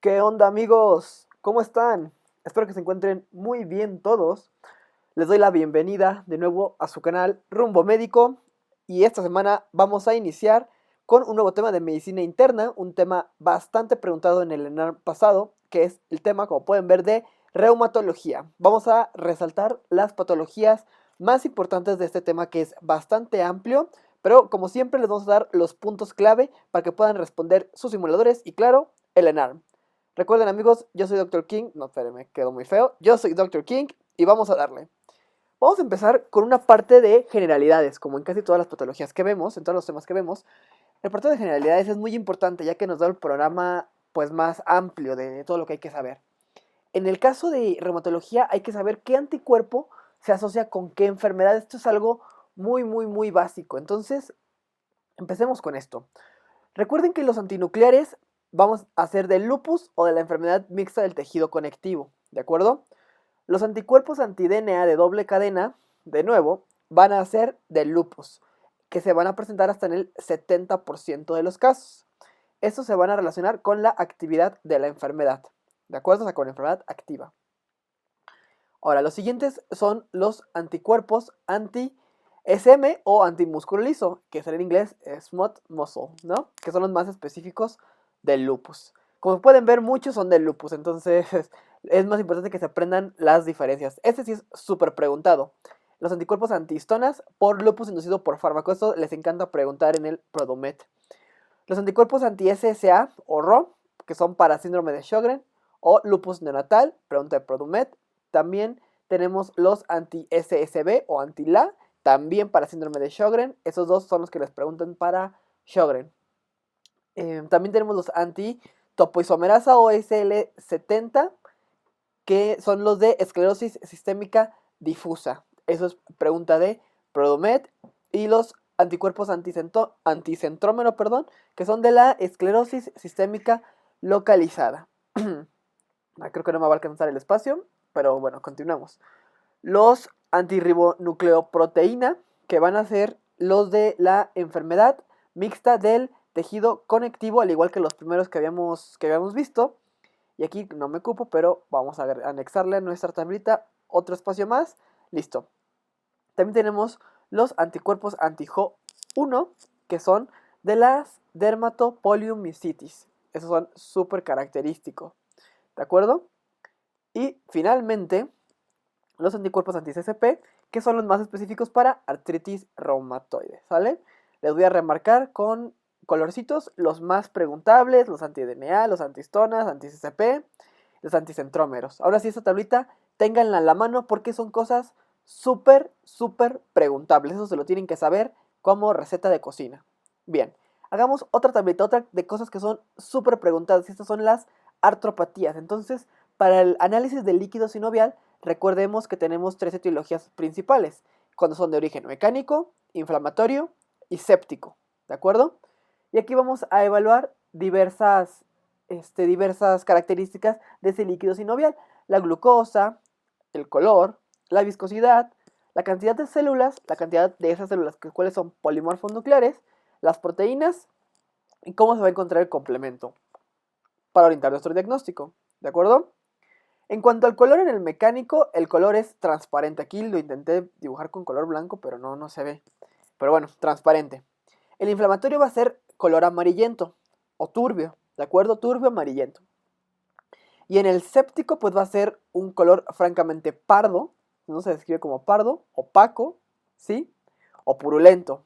¿Qué onda, amigos? ¿Cómo están? Espero que se encuentren muy bien todos. Les doy la bienvenida de nuevo a su canal Rumbo Médico y esta semana vamos a iniciar con un nuevo tema de medicina interna, un tema bastante preguntado en el ENARM pasado, que es el tema, como pueden ver, de reumatología. Vamos a resaltar las patologías más importantes de este tema, que es bastante amplio, pero como siempre les vamos a dar los puntos clave para que puedan responder sus simuladores y, claro, el ENARM. Recuerden, amigos, yo soy Dr. King. No, espérenme, quedó muy feo. Yo soy Dr. King y vamos a darle. Vamos a empezar con una parte de generalidades, como en casi todas las patologías que vemos, en todos los temas que vemos. El parte de generalidades es muy importante, ya que nos da el programa pues más amplio de todo lo que hay que saber. En el caso de reumatología hay que saber qué anticuerpo se asocia con qué enfermedad. Esto es algo muy básico. Entonces, empecemos con esto. Recuerden que los antinucleares vamos a ser del lupus o de la enfermedad mixta del tejido conectivo, ¿de acuerdo? Los anticuerpos anti-DNA de doble cadena, de nuevo, van a ser del lupus, que se van a presentar hasta en el 70% de los casos. Estos se van a relacionar con la actividad de la enfermedad, ¿de acuerdo? O sea, con la enfermedad activa. Ahora, los siguientes son los anticuerpos anti-SM o antimúsculo liso, que es en inglés smooth muscle, ¿no? Que son los más específicos del lupus. Como pueden ver, muchos son del lupus, entonces es más importante que se aprendan las diferencias. Este sí es súper preguntado. Los anticuerpos antihistonas por lupus inducido por fármaco. Esto les encanta preguntar en el Produmet. Los anticuerpos anti-SSA o RO, que son para síndrome de Sjögren o lupus neonatal, pregunta de Produmet. También tenemos los anti-SSB o anti-LA, también para síndrome de Sjögren. Esos dos son los que les preguntan para Sjögren. También tenemos los anti-topoisomerasa o SL70, que son los de esclerosis sistémica difusa. Eso es pregunta de Produmet. Y los anticuerpos anticentrómero, que son de la esclerosis sistémica localizada. Creo que no me va a alcanzar el espacio, pero bueno, continuamos. Los antirribonucleoproteína, que van a ser los de la enfermedad mixta del tejido conectivo, al igual que los primeros que habíamos visto. Y aquí no me ocupo, pero vamos a anexarle a nuestra tablita otro espacio más. Listo. También tenemos los anticuerpos anti-Jo1, que son de las dermatopoliomyositis. Esos son súper característicos. ¿De acuerdo? Y finalmente, los anticuerpos anti-CCP, que son los más específicos para artritis reumatoide. ¿Sale? Les voy a remarcar con colorcitos los más preguntables: los anti-DNA, los antihistonas, anti-CCP, los anticentrómeros. Ahora sí, esta tablita, ténganla en la mano porque son cosas súper preguntables. Eso se lo tienen que saber como receta de cocina. Bien, hagamos otra tablita, otra de cosas que son súper preguntadas. Y estas son las artropatías. Entonces, para el análisis del líquido sinovial, recordemos que tenemos tres etiologías principales, cuando son de origen mecánico, inflamatorio y séptico, ¿de acuerdo? Y aquí vamos a evaluar diversas características de ese líquido sinovial: la glucosa, el color, la viscosidad, la cantidad de células, la cantidad de esas células, cuáles son polimorfos nucleares, las proteínas y cómo se va a encontrar el complemento para orientar nuestro diagnóstico, ¿de acuerdo? En cuanto al color en el mecánico, el color es transparente. Aquí lo intenté dibujar con color blanco, pero no se ve. Pero bueno, transparente. El inflamatorio va a ser color amarillento o turbio, ¿de acuerdo? Turbio amarillento. Y en el séptico, pues va a ser un color francamente pardo, no se describe como pardo, opaco, ¿sí? O purulento.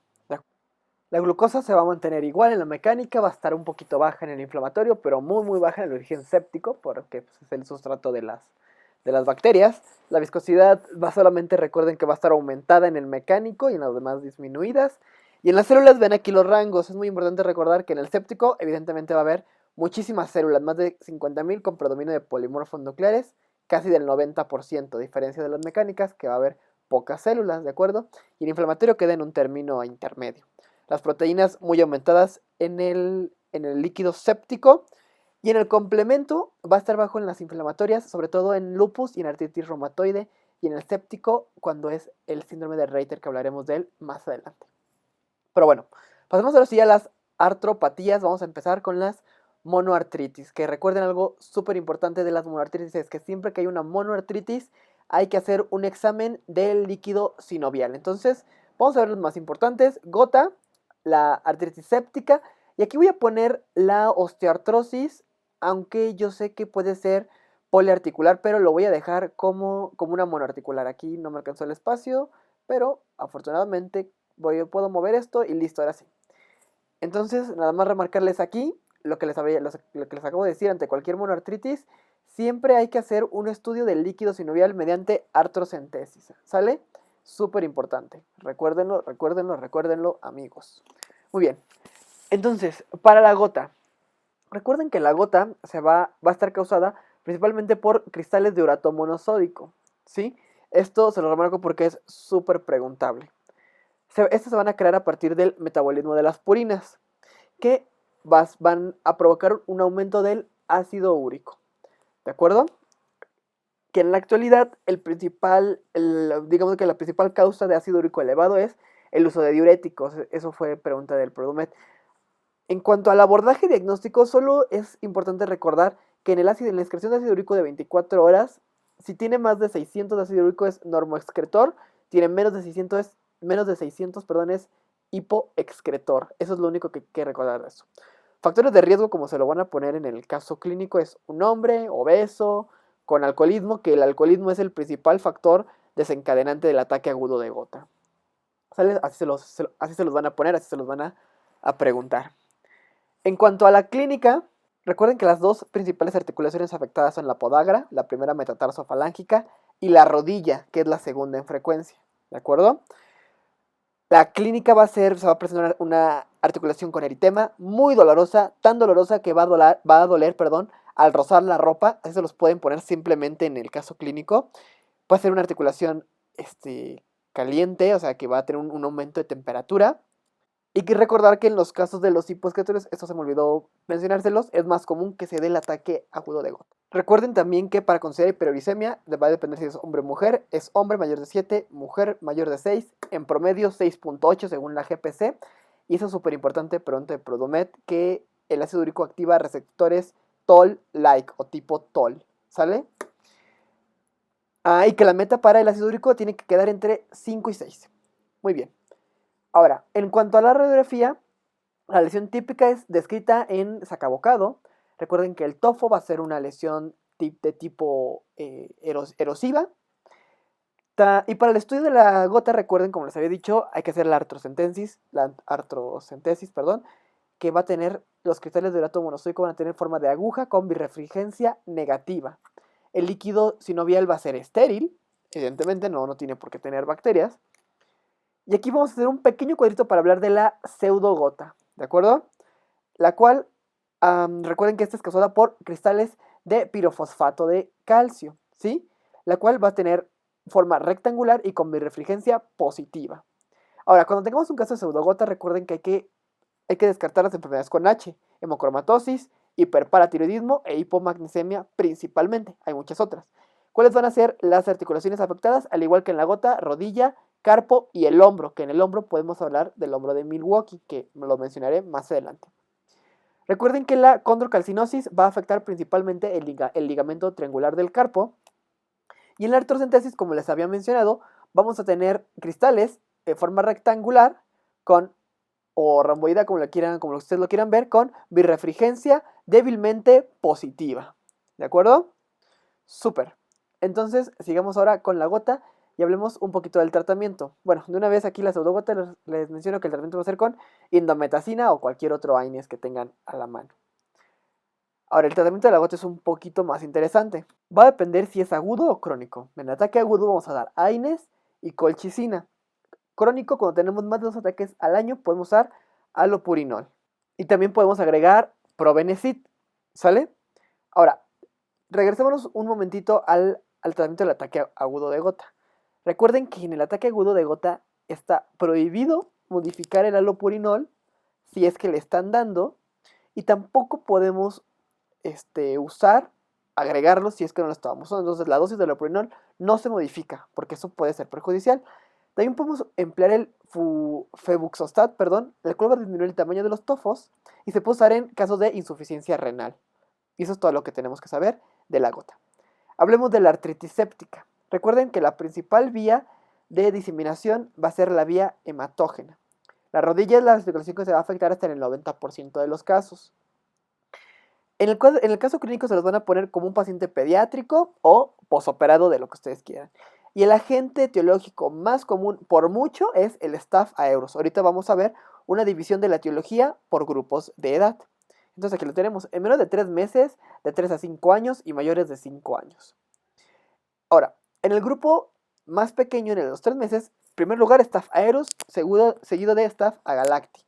La glucosa se va a mantener igual en la mecánica, va a estar un poquito baja en el inflamatorio, pero muy baja en el origen séptico, porque pues, es el sustrato de las bacterias. La viscosidad va solamente, recuerden que va a estar aumentada en el mecánico y en las demás disminuidas. Y en las células ven aquí los rangos. Es muy importante recordar que en el séptico evidentemente va a haber muchísimas células, más de 50.000 con predominio de polimorfos nucleares, casi del 90%, a diferencia de las mecánicas, que va a haber pocas células, ¿de acuerdo? Y el inflamatorio queda en un término intermedio. Las proteínas muy aumentadas en el líquido séptico, y en el complemento va a estar bajo en las inflamatorias, sobre todo en lupus y en artritis reumatoide, y en el séptico cuando es el síndrome de Reiter, que hablaremos de él más adelante. Pero bueno, pasemos ahora sí a las artropatías. Vamos a empezar con las monoartritis. Que recuerden algo súper importante de las monoartritis, es que siempre que hay una monoartritis hay que hacer un examen del líquido sinovial. Entonces, vamos a ver los más importantes. Gota, la artritis séptica, y aquí voy a poner la osteoartrosis, aunque yo sé que puede ser poliarticular, pero lo voy a dejar como una monoarticular. Aquí no me alcanzó el espacio, pero afortunadamente puedo mover esto y listo, ahora sí. Entonces, nada más remarcarles aquí lo que lo que les acabo de decir. Ante cualquier monoartritis, siempre hay que hacer un estudio del líquido sinovial mediante artrocentesis. ¿Sale? Súper importante. Recuérdenlo, recuérdenlo, recuérdenlo, amigos. Muy bien. Entonces, para la gota. Recuerden que la gota va a estar causada principalmente por cristales de urato monosódico. ¿Sí? Esto se lo remarco porque es súper preguntable. Estos se van a crear a partir del metabolismo de las purinas, que van a provocar un aumento del ácido úrico. ¿De acuerdo? Que en la actualidad digamos que la principal causa de ácido úrico elevado es el uso de diuréticos. Eso fue pregunta del Produmet. En cuanto al abordaje diagnóstico, solo es importante recordar que en la excreción de ácido úrico de 24 horas, si tiene más de 600 de ácido úrico es normoexcretor, tiene menos de 600, perdón, es hipoexcretor. Eso es lo único que hay que recordar de eso. Factores de riesgo, como se lo van a poner en el caso clínico, es un hombre obeso, con alcoholismo, que el alcoholismo es el principal factor desencadenante del ataque agudo de gota. ¿Sale? Así se los van a poner, así se los van a preguntar. En cuanto a la clínica, recuerden que las dos principales articulaciones afectadas son la podagra, la primera metatarsofalángica, y la rodilla, que es la segunda en frecuencia. ¿De acuerdo? La clínica se va a presentar una articulación con eritema muy dolorosa, tan dolorosa que va a doler, al rozar la ropa. Eso los pueden poner simplemente en el caso clínico. Puede ser una articulación caliente, o sea que va a tener un aumento de temperatura. Y que recordar que en los casos de los hipoescletores, esto se me olvidó mencionárselos, es más común que se dé el ataque agudo de gota. Recuerden también que para considerar hiperuricemia va a depender si es hombre o mujer. Es hombre mayor de 7, mujer mayor de 6, en promedio 6.8 según la GPC. Y eso es súper importante, pregunta de Produmet, que el ácido úrico activa receptores TOL-like o tipo TOL. ¿Sale? Y que la meta para el ácido úrico tiene que quedar entre 5 y 6. Muy bien. Ahora, en cuanto a la radiografía, la lesión típica es descrita en sacabocado. Recuerden que el tofo va a ser una lesión de tipo erosiva. Y para el estudio de la gota, recuerden, como les había dicho, hay que hacer la artrocentesis, que va a tener, los cristales de urato monosódico van a tener forma de aguja con birrefringencia negativa. El líquido sinovial va a ser estéril, evidentemente no tiene por qué tener bacterias. Y aquí vamos a hacer un pequeño cuadrito para hablar de la pseudogota, ¿de acuerdo? La cual, recuerden que esta es causada por cristales de pirofosfato de calcio, ¿sí? La cual va a tener forma rectangular y con birrefringencia positiva. Ahora, cuando tengamos un caso de pseudogota, recuerden que hay que descartar las enfermedades con H, hemocromatosis, hiperparatiroidismo e hipomagnesemia principalmente. Hay muchas otras. ¿Cuáles van a ser las articulaciones afectadas? Al igual que en la gota, rodilla, carpo y el hombro, que en el hombro podemos hablar del hombro de Milwaukee, que lo mencionaré más adelante. Recuerden que la condrocalcinosis va a afectar principalmente el ligamento triangular del carpo. Y en la artrocentesis, como les había mencionado, vamos a tener cristales de forma rectangular o romboidea, como ustedes lo quieran ver, con birrefringencia débilmente positiva. ¿De acuerdo? Súper. Entonces, sigamos ahora con la gota y hablemos un poquito del tratamiento. Bueno, de una vez aquí la pseudogota les menciono que el tratamiento va a ser con indometacina o cualquier otro AINES que tengan a la mano. Ahora, el tratamiento de la gota es un poquito más interesante. Va a depender si es agudo o crónico. En el ataque agudo vamos a dar AINES y colchicina. Crónico, cuando tenemos más de 2 ataques al año, podemos usar allopurinol. Y también podemos agregar probenecid. ¿Sale? Ahora, regresémonos un momentito al tratamiento del ataque agudo de gota. Recuerden que en el ataque agudo de gota está prohibido modificar el allopurinol si es que le están dando, y tampoco podemos agregarlo si es que no lo estábamos usando. Entonces la dosis de allopurinol no se modifica porque eso puede ser perjudicial. También podemos emplear el febuxostat, perdón, el cual va a disminuir el tamaño de los tofos y se puede usar en casos de insuficiencia renal. Y eso es todo lo que tenemos que saber de la gota. Hablemos de la artritis séptica. Recuerden que la principal vía de diseminación va a ser la vía hematógena. La rodilla es la articulación que se va a afectar hasta en el 90% de los casos. En el caso clínico se los van a poner como un paciente pediátrico o posoperado de lo que ustedes quieran. Y el agente etiológico más común por mucho es el Staph aureus. Ahorita vamos a ver una división de la etiología por grupos de edad. Entonces aquí lo tenemos en menos de 3 meses, de 3 a 5 años y mayores de 5 años. Ahora, en el grupo más pequeño, en los 3 meses, en primer lugar Staph aureus, seguido de Staph agalacti.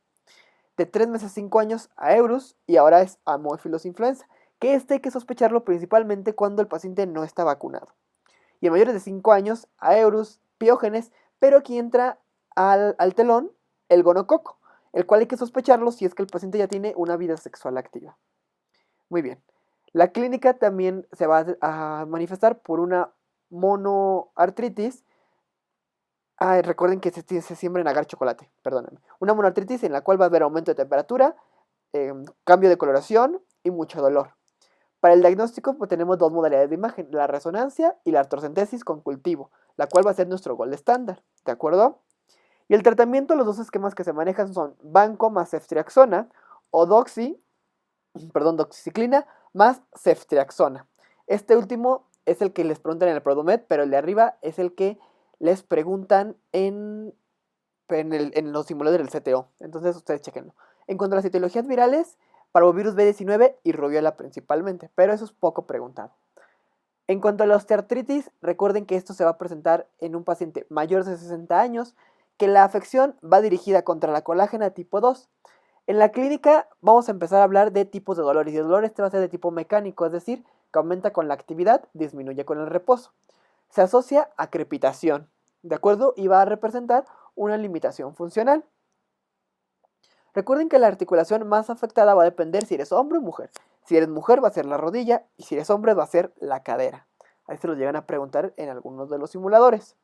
De 3 meses a 5 años a Eurus y ahora es Haemophilus influenza, que hay que sospecharlo principalmente cuando el paciente no está vacunado. Y en mayores de 5 años a Eurus, Piógenes, pero aquí entra al telón el gonococo, el cual hay que sospecharlo si es que el paciente ya tiene una vida sexual activa. Muy bien. La clínica también se va a manifestar por una monoartritis. Recuerden que se siembra en agar chocolate, perdónenme. Una monoartritis en la cual va a haber aumento de temperatura, cambio de coloración y mucho dolor. Para el diagnóstico pues, tenemos 2 modalidades de imagen, la resonancia y la artrocentesis con cultivo, la cual va a ser nuestro gold estándar, ¿de acuerdo? Y el tratamiento, los 2 esquemas que se manejan son banco más ceftriaxona o doxiciclina más ceftriaxona. Este último es el que les preguntan en el Produmed, pero el de arriba es el que les preguntan en los simuladores del CTO. Entonces ustedes chequenlo. En cuanto a las etiologías virales, parvovirus B19 y rubiola principalmente, pero eso es poco preguntado. En cuanto a la osteoartritis, recuerden que esto se va a presentar en un paciente mayor de 60 años, que la afección va dirigida contra la colágena tipo 2. En la clínica vamos a empezar a hablar de tipos de dolores, y el dolor este va a ser de tipo mecánico, es decir, que aumenta con la actividad, disminuye con el reposo. Se asocia a crepitación, ¿de acuerdo? Y va a representar una limitación funcional. Recuerden que la articulación más afectada va a depender si eres hombre o mujer. Si eres mujer va a ser la rodilla y si eres hombre va a ser la cadera. Ahí se los llegan a preguntar en algunos de los simuladores.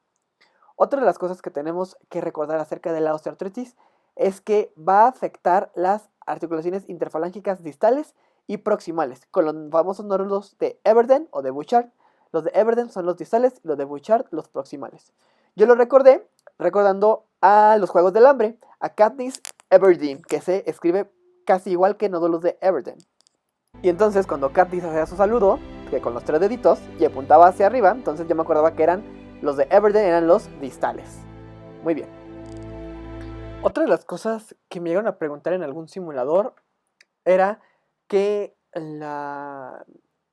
Otra de las cosas que tenemos que recordar acerca de la osteoartritis es que va a afectar las articulaciones interfalángicas distales y proximales, con los famosos nódulos de Everden o de Bouchard. Los de Everden son los distales y los de Bouchard los proximales. Yo lo recordé recordando a los Juegos del Hambre, a Katniss Everdeen, que se escribe casi igual que nódulos de Everden. Y entonces cuando Katniss hacía su saludo, que con los 3 deditos, y apuntaba hacia arriba, entonces yo me acordaba que los de Everden eran los distales. Muy bien. Otra de las cosas que me llegaron a preguntar en algún simulador era que la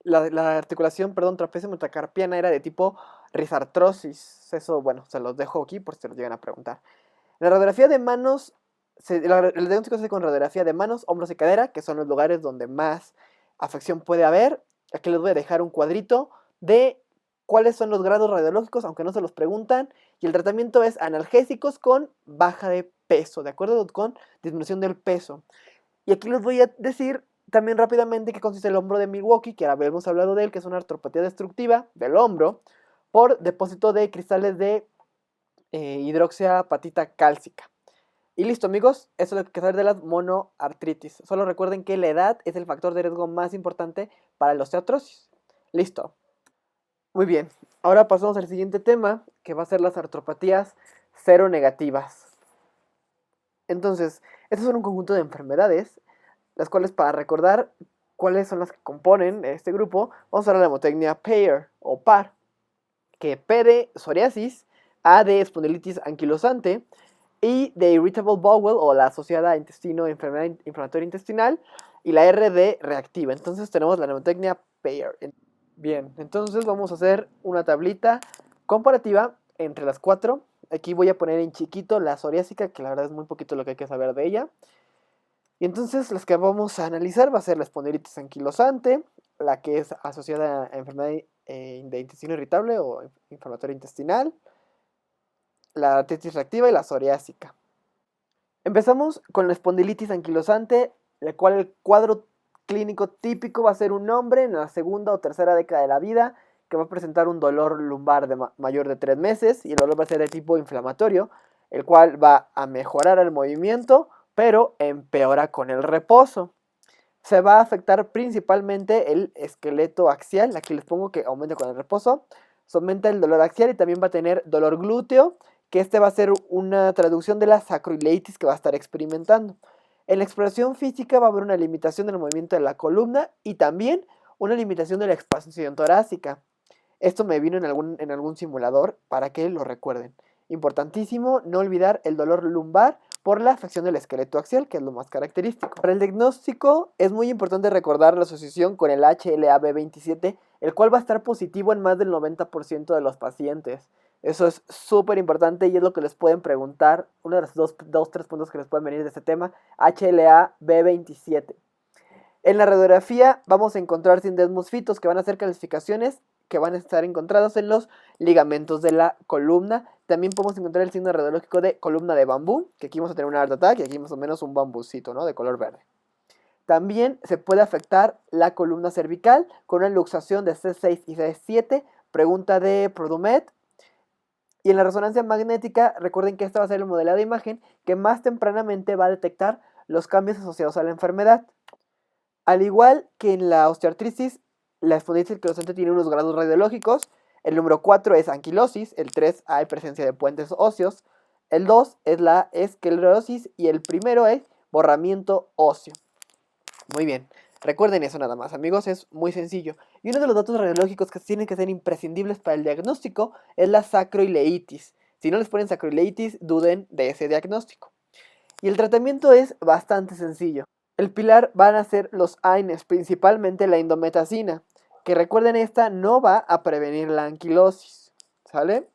articulación, trapecio metacarpiana era de tipo risartrosis. Eso, bueno, se los dejo aquí por si se los llegan a preguntar. La radiografía de manos, el diagnóstico se hace con radiografía de manos, hombros y cadera, que son los lugares donde más afección puede haber. Aquí les voy a dejar un cuadrito de cuáles son los grados radiológicos, aunque no se los preguntan. Y el tratamiento es analgésicos con baja de peso, ¿de acuerdo? Con disminución del peso. Y aquí les voy a decir también rápidamente qué consiste el hombro de Milwaukee, que habíamos hablado de él, que es una artropatía destructiva del hombro por depósito de cristales de hidroxiapatita cálcica. Y listo, amigos, eso es lo que hay que saber de las monoartritis. Solo recuerden que la edad es el factor de riesgo más importante para la osteoartrosis. Listo. Muy bien, ahora pasamos al siguiente tema, que va a ser las artropatías seronegativas. Entonces, estos son un conjunto de enfermedades, las cuales para recordar cuáles son las que componen este grupo, vamos a hablar de la hemotecnia pair o par, que P de psoriasis, A de espondilitis anquilosante y de irritable bowel o la asociada a enfermedad inflamatoria intestinal y la R de reactiva. Entonces tenemos la hemotecnia pair. Bien, entonces vamos a hacer una tablita comparativa entre las 4. Aquí voy a poner en chiquito la psoriásica, que la verdad es muy poquito lo que hay que saber de ella. Y entonces las que vamos a analizar va a ser la espondilitis anquilosante, la que es asociada a enfermedad de intestino irritable o inflamatoria intestinal, la artritis reactiva y la psoriásica. Empezamos con la espondilitis anquilosante, la cual el cuadro clínico típico va a ser un hombre en la segunda o tercera década de la vida que va a presentar un dolor lumbar mayor de 3 meses y el dolor va a ser de tipo inflamatorio, el cual va a mejorar el movimiento, pero empeora con el reposo. Se va a afectar principalmente el esqueleto axial, aquí les pongo que aumenta con el reposo, se aumenta el dolor axial y también va a tener dolor glúteo, que este va a ser una traducción de la sacroileitis que va a estar experimentando. En la exploración física va a haber una limitación del movimiento de la columna y también una limitación de la expansión torácica. Esto me vino en algún simulador para que lo recuerden. Importantísimo no olvidar el dolor lumbar por la afección del esqueleto axial, que es lo más característico. Para el diagnóstico es muy importante recordar la asociación con el HLA-B27, el cual va a estar positivo en más del 90% de los pacientes. Eso es súper importante y es lo que les pueden preguntar, uno de los tres puntos que les pueden venir de este tema, HLA-B27. En la radiografía vamos a encontrar sindesmos fitos que van a ser calcificaciones que van a estar encontrados en los ligamentos de la columna. También podemos encontrar el signo radiológico de columna de bambú, que aquí vamos a tener un heart attack y aquí más o menos un bambucito, ¿no? De color verde. También se puede afectar la columna cervical con una luxación de C6 y C7, pregunta de Produmet. Y en la resonancia magnética, recuerden que esta va a ser el modelado de imagen que más tempranamente va a detectar los cambios asociados a la enfermedad. Al igual que en la osteoartritis, la espondilitis anquilosante tiene unos grados radiológicos. El número 4 es anquilosis, el 3 hay presencia de puentes óseos, el 2 es la esclerosis y el primero es borramiento óseo. Muy bien, recuerden eso nada más, amigos, es muy sencillo. Y uno de los datos radiológicos que tienen que ser imprescindibles para el diagnóstico es la sacroileitis. Si no les ponen sacroileitis, duden de ese diagnóstico. Y el tratamiento es bastante sencillo. El pilar van a ser los AINES, principalmente la indometacina, que recuerden esta no va a prevenir la anquilosis, ¿sale?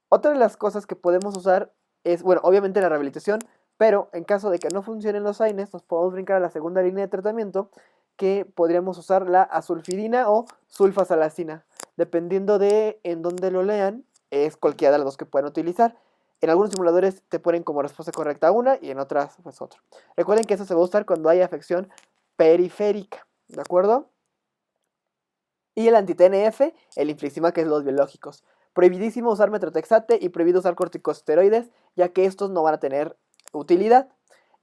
Otra de las cosas que podemos usar es, bueno, obviamente la rehabilitación, pero en caso de que no funcionen los AINES, nos podemos brincar a la segunda línea de tratamiento, que podríamos usar la azulfidina o sulfasalacina. Dependiendo de en dónde lo lean, es cualquiera de las dos que puedan utilizar. En algunos simuladores te ponen como respuesta correcta una y en otras pues otra. Recuerden que eso se va a usar cuando hay afección periférica, ¿de acuerdo? Y el anti-TNF, el infliximab, que es los biológicos. Prohibidísimo usar metrotexate y prohibido usar corticosteroides, ya que estos no van a tener utilidad.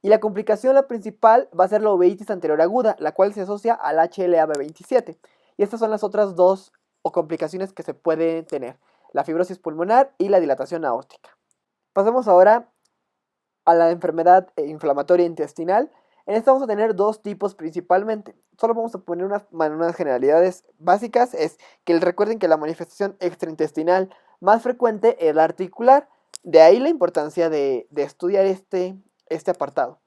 Y la complicación, la principal, va a ser la uveitis anterior aguda, la cual se asocia al HLA-B27. Y estas son las otras dos complicaciones que se pueden tener, la fibrosis pulmonar y la dilatación aórtica. Pasemos ahora a la enfermedad inflamatoria intestinal. En esta vamos a tener dos tipos principalmente. Solo vamos a poner unas generalidades básicas. Es que recuerden que la manifestación extraintestinal más frecuente es la articular. De ahí la importancia de estudiar este apartado.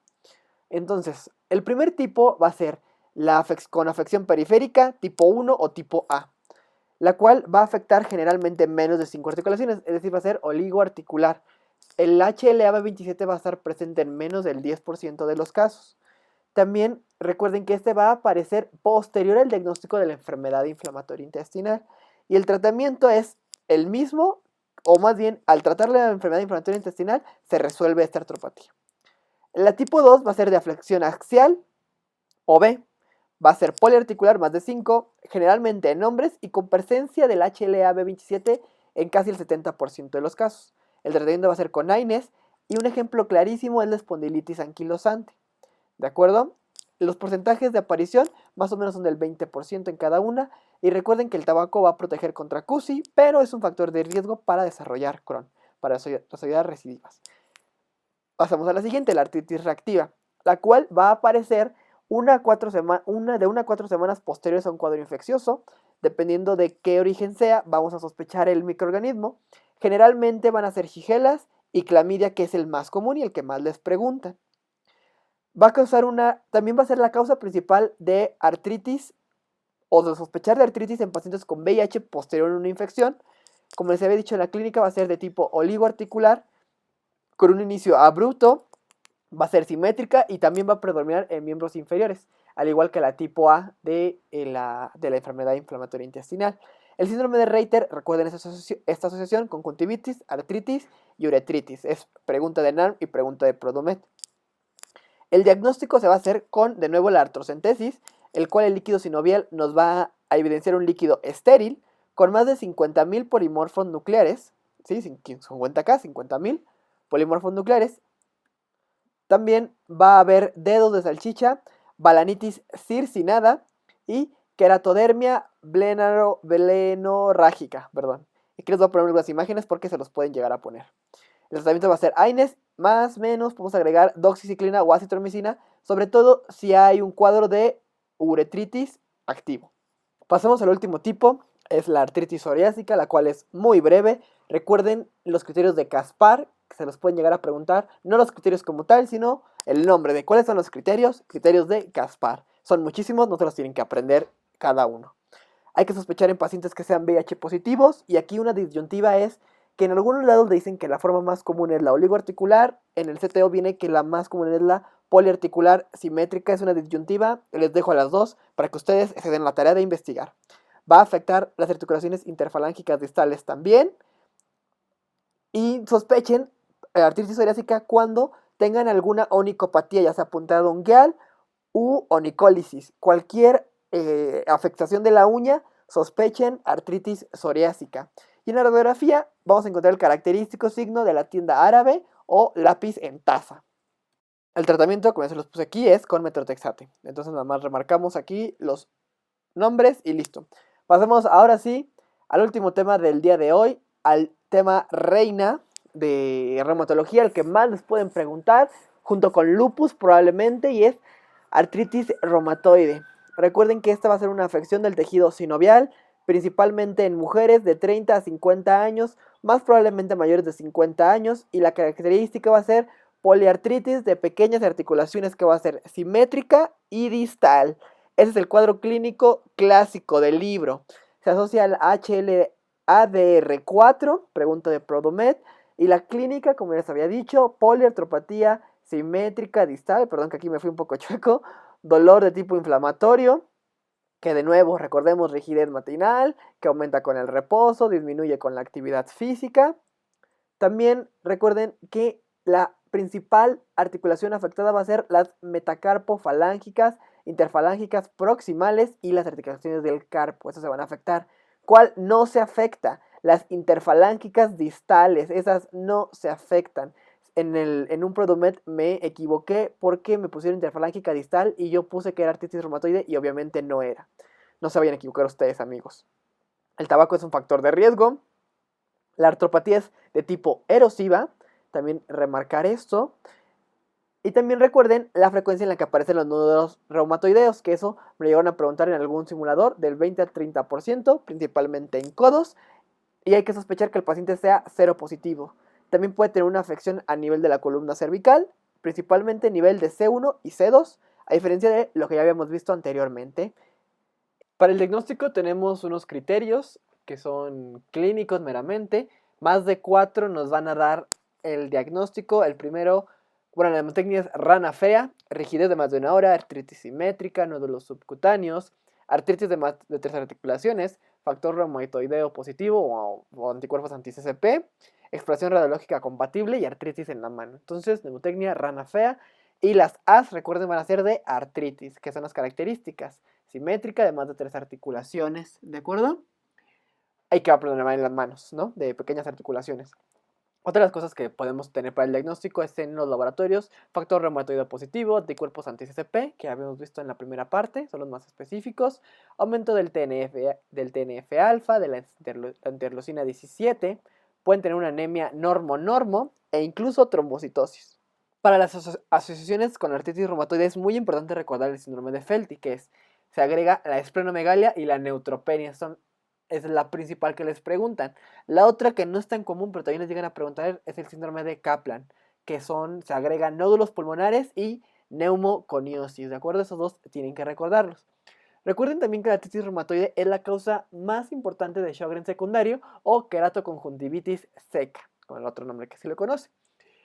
Entonces, el primer tipo va a ser con afección periférica, tipo 1 o tipo A, la cual va a afectar generalmente menos de 5 articulaciones, es decir, va a ser oligoarticular. El HLA-B27 va a estar presente en menos del 10% de los casos. También recuerden que este va a aparecer posterior al diagnóstico de la enfermedad inflamatoria intestinal. Y el tratamiento es el mismo, o más bien, al tratar la enfermedad inflamatoria intestinal, se resuelve esta artropatía. La tipo 2 va a ser de afección axial, o B. Va a ser poliarticular, más de 5, generalmente en hombres y con presencia del HLA-B27 en casi el 70% de los casos. El tratamiento va a ser con AINES y un ejemplo clarísimo es la espondilitis anquilosante. ¿De acuerdo? Los porcentajes de aparición más o menos son del 20% en cada una. Y recuerden que el tabaco va a proteger contra CUSI, pero es un factor de riesgo para desarrollar Crohn, para desarrollar recidivas. Pasamos a la siguiente, la artritis reactiva, la cual va a aparecer de 1 a 4 semanas posteriores a un cuadro infeccioso. Dependiendo de qué origen sea, vamos a sospechar el microorganismo. Generalmente van a ser Shigellas y clamidia, que es el más común y el que más les preguntan. También va a ser la causa principal de artritis o de sospechar de artritis en pacientes con VIH posterior a una infección. Como les había dicho, en la clínica va a ser de tipo oligoarticular, con un inicio abrupto, va a ser simétrica y también va a predominar en miembros inferiores, al igual que la tipo A de la enfermedad inflamatoria intestinal. El síndrome de Reiter, recuerden esta asociación con conjuntivitis, artritis y uretritis. Es pregunta de NARM y pregunta de Produmet. El diagnóstico se va a hacer con, de nuevo, la artrocentesis, el cual el líquido sinovial nos va a evidenciar un líquido estéril, con más de 50.000 polimorfos nucleares, ¿sí? 50K, 50.000 polimorfos nucleares. También va a haber dedos de salchicha, balanitis circinada y queratodermia blenorrágica, perdón. Aquí les voy a poner algunas imágenes porque se los pueden llegar a poner. El tratamiento va a ser AINES, más o menos podemos agregar doxiciclina o acitromicina, sobre todo si hay un cuadro de uretritis activo. Pasemos al último tipo, es la artritis psoriásica, la cual es muy breve. Recuerden los criterios de Caspar, que se los pueden llegar a preguntar, no los criterios como tal, sino el nombre de cuáles son los criterios de Caspar. Son muchísimos, no se los tienen que aprender cada uno. Hay que sospechar en pacientes que sean VIH positivos, y aquí una disyuntiva es que en algunos lados dicen que la forma más común es la oligoarticular, en el CTO viene que la más común es la poliarticular simétrica, es una disyuntiva, les dejo a las dos para que ustedes se den la tarea de investigar. Va a afectar las articulaciones interfalángicas distales también, y sospechen artritis psoriásica cuando tengan alguna onicopatía, ya sea puntada ungueal u onicólisis. Cualquier afectación de la uña, sospechen artritis psoriásica. Y en la radiografía vamos a encontrar el característico signo de la tienda árabe o lápiz en taza. El tratamiento, como ya se los puse aquí, es con metrotexate. Entonces nada más remarcamos aquí los nombres y listo. Pasemos ahora sí al último tema del día de hoy, al tema reina de reumatología, el que más les pueden preguntar, junto con lupus probablemente, y es artritis reumatoide. Recuerden que esta va a ser una afección del tejido sinovial, principalmente en mujeres de 30 a 50 años, más probablemente mayores de 50 años, y la característica va a ser poliartritis de pequeñas articulaciones que va a ser simétrica y distal. Ese es el cuadro clínico clásico del libro. Se asocia al HLA-DR4, pregunta de Prodomed, y la clínica, como ya les había dicho, poliartropatía simétrica distal, perdón que aquí me fui un poco chueco, dolor de tipo inflamatorio, que de nuevo recordemos rigidez matinal, que aumenta con el reposo, disminuye con la actividad física. También recuerden que la principal articulación afectada va a ser las metacarpofalángicas, interfalángicas proximales y las articulaciones del carpo. Esas se van a afectar. ¿Cuál no se afecta? Las interfalángicas distales, esas no se afectan. En un Prodomed me equivoqué porque me pusieron interfalángica distal y yo puse que era artritis reumatoide y obviamente no era. No se vayan a equivocar ustedes, amigos. El tabaco es un factor de riesgo. La artropatía es de tipo erosiva, también remarcar esto. Y también recuerden la frecuencia en la que aparecen los nódulos reumatoideos, que eso me llegaron a preguntar en algún simulador, del 20 al 30%, principalmente en codos. Y hay que sospechar que el paciente sea seropositivo. También puede tener una afección a nivel de la columna cervical, principalmente a nivel de C1 y C2, a diferencia de lo que ya habíamos visto anteriormente. Para el diagnóstico tenemos unos criterios que son clínicos meramente. Más de 4 nos van a dar el diagnóstico. El primero, bueno, la hematecnia es rana fea, rigidez de más de una hora, artritis simétrica, nódulos subcutáneos, artritis de 3 articulaciones, factor reumatoideo positivo o anticuerpos anti-CCP, exploración radiológica compatible y artritis en la mano. Entonces, neumotecnia, rana fea. Y las As, recuerden, van a ser de artritis, que son las características. Simétrica de más de 3 articulaciones, ¿de acuerdo? Hay que aprender en las manos, ¿no? De pequeñas articulaciones. Otra de las cosas que podemos tener para el diagnóstico es en los laboratorios, factor reumatoide positivo, anticuerpos anti-CCP, que habíamos visto en la primera parte, son los más específicos, aumento del TNF-alfa, de la interleucina 17, pueden tener una anemia normo-normo e incluso trombocitosis. Para las asociaciones con artritis reumatoide es muy importante recordar el síndrome de Felty, que se agrega la esplenomegalia y la neutropenia, es la principal que les preguntan. La otra que no es tan común, pero también les llegan a preguntar, es el síndrome de Kaplan, que se agregan nódulos pulmonares y neumoconiosis, ¿de acuerdo? Esos dos tienen que recordarlos. Recuerden también que la artritis reumatoide es la causa más importante de Sjögren secundario o queratoconjuntivitis seca, con el otro nombre que se le conoce.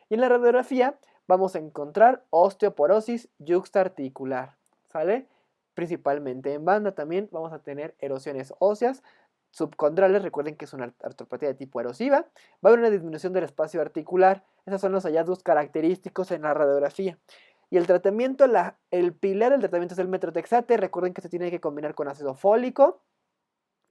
Y en la radiografía vamos a encontrar osteoporosis yuxtaarticular, ¿sale? Principalmente en banda también vamos a tener erosiones óseas subcondrales, recuerden que es una artropatía de tipo erosiva, va a haber una disminución del espacio articular, esos son los hallazgos característicos en la radiografía. Y el tratamiento, el pilar del tratamiento es el metrotexate, recuerden que se tiene que combinar con ácido fólico,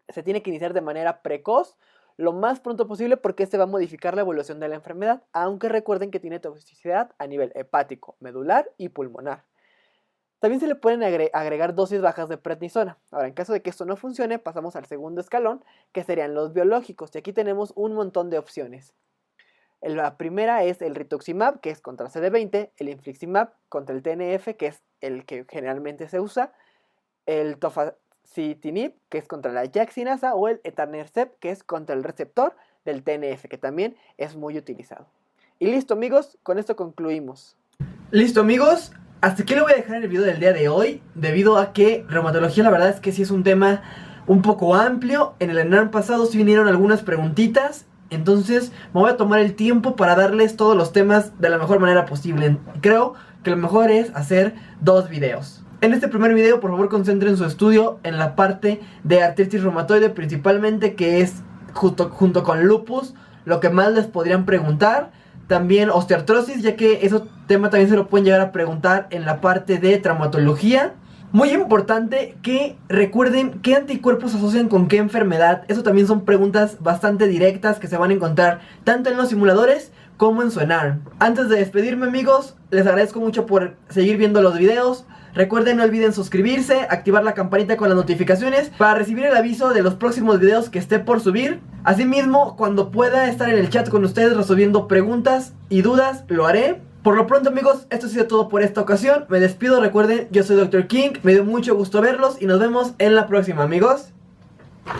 se tiene que iniciar de manera precoz, lo más pronto posible, porque este va a modificar la evolución de la enfermedad, aunque recuerden que tiene toxicidad a nivel hepático, medular y pulmonar. También se le pueden agregar dosis bajas de prednisona. Ahora, en caso de que esto no funcione, pasamos al segundo escalón, que serían los biológicos, y aquí tenemos un montón de opciones. La primera es el rituximab, que es contra CD20, el infliximab contra el TNF, que es el que generalmente se usa, el tofacitinib, que es contra la JAK-sinasa, o el etanercept, que es contra el receptor del TNF, que también es muy utilizado. Y listo, amigos, con esto concluimos. Listo, amigos, hasta aquí le voy a dejar el video del día de hoy, debido a que reumatología la verdad es que sí es un tema un poco amplio. En el año pasado sí vinieron algunas preguntitas, entonces me voy a tomar el tiempo para darles todos los temas de la mejor manera posible. Creo que lo mejor es hacer 2 videos. En este primer video, por favor, concentren su estudio en la parte de artritis reumatoide principalmente, que es junto con lupus lo que más les podrían preguntar. También osteoartrosis, ya que ese tema también se lo pueden llegar a preguntar en la parte de traumatología. Muy importante que recuerden qué anticuerpos se asocian con qué enfermedad. Eso también son preguntas bastante directas que se van a encontrar tanto en los simuladores como en su ENARM. Antes de despedirme, amigos, les agradezco mucho por seguir viendo los videos. Recuerden, no olviden suscribirse, activar la campanita con las notificaciones para recibir el aviso de los próximos videos que esté por subir. Asimismo, cuando pueda estar en el chat con ustedes resolviendo preguntas y dudas, lo haré. Por lo pronto, amigos, esto ha sido todo por esta ocasión. Me despido, recuerden, yo soy Dr. King, me dio mucho gusto verlos y nos vemos en la próxima, amigos.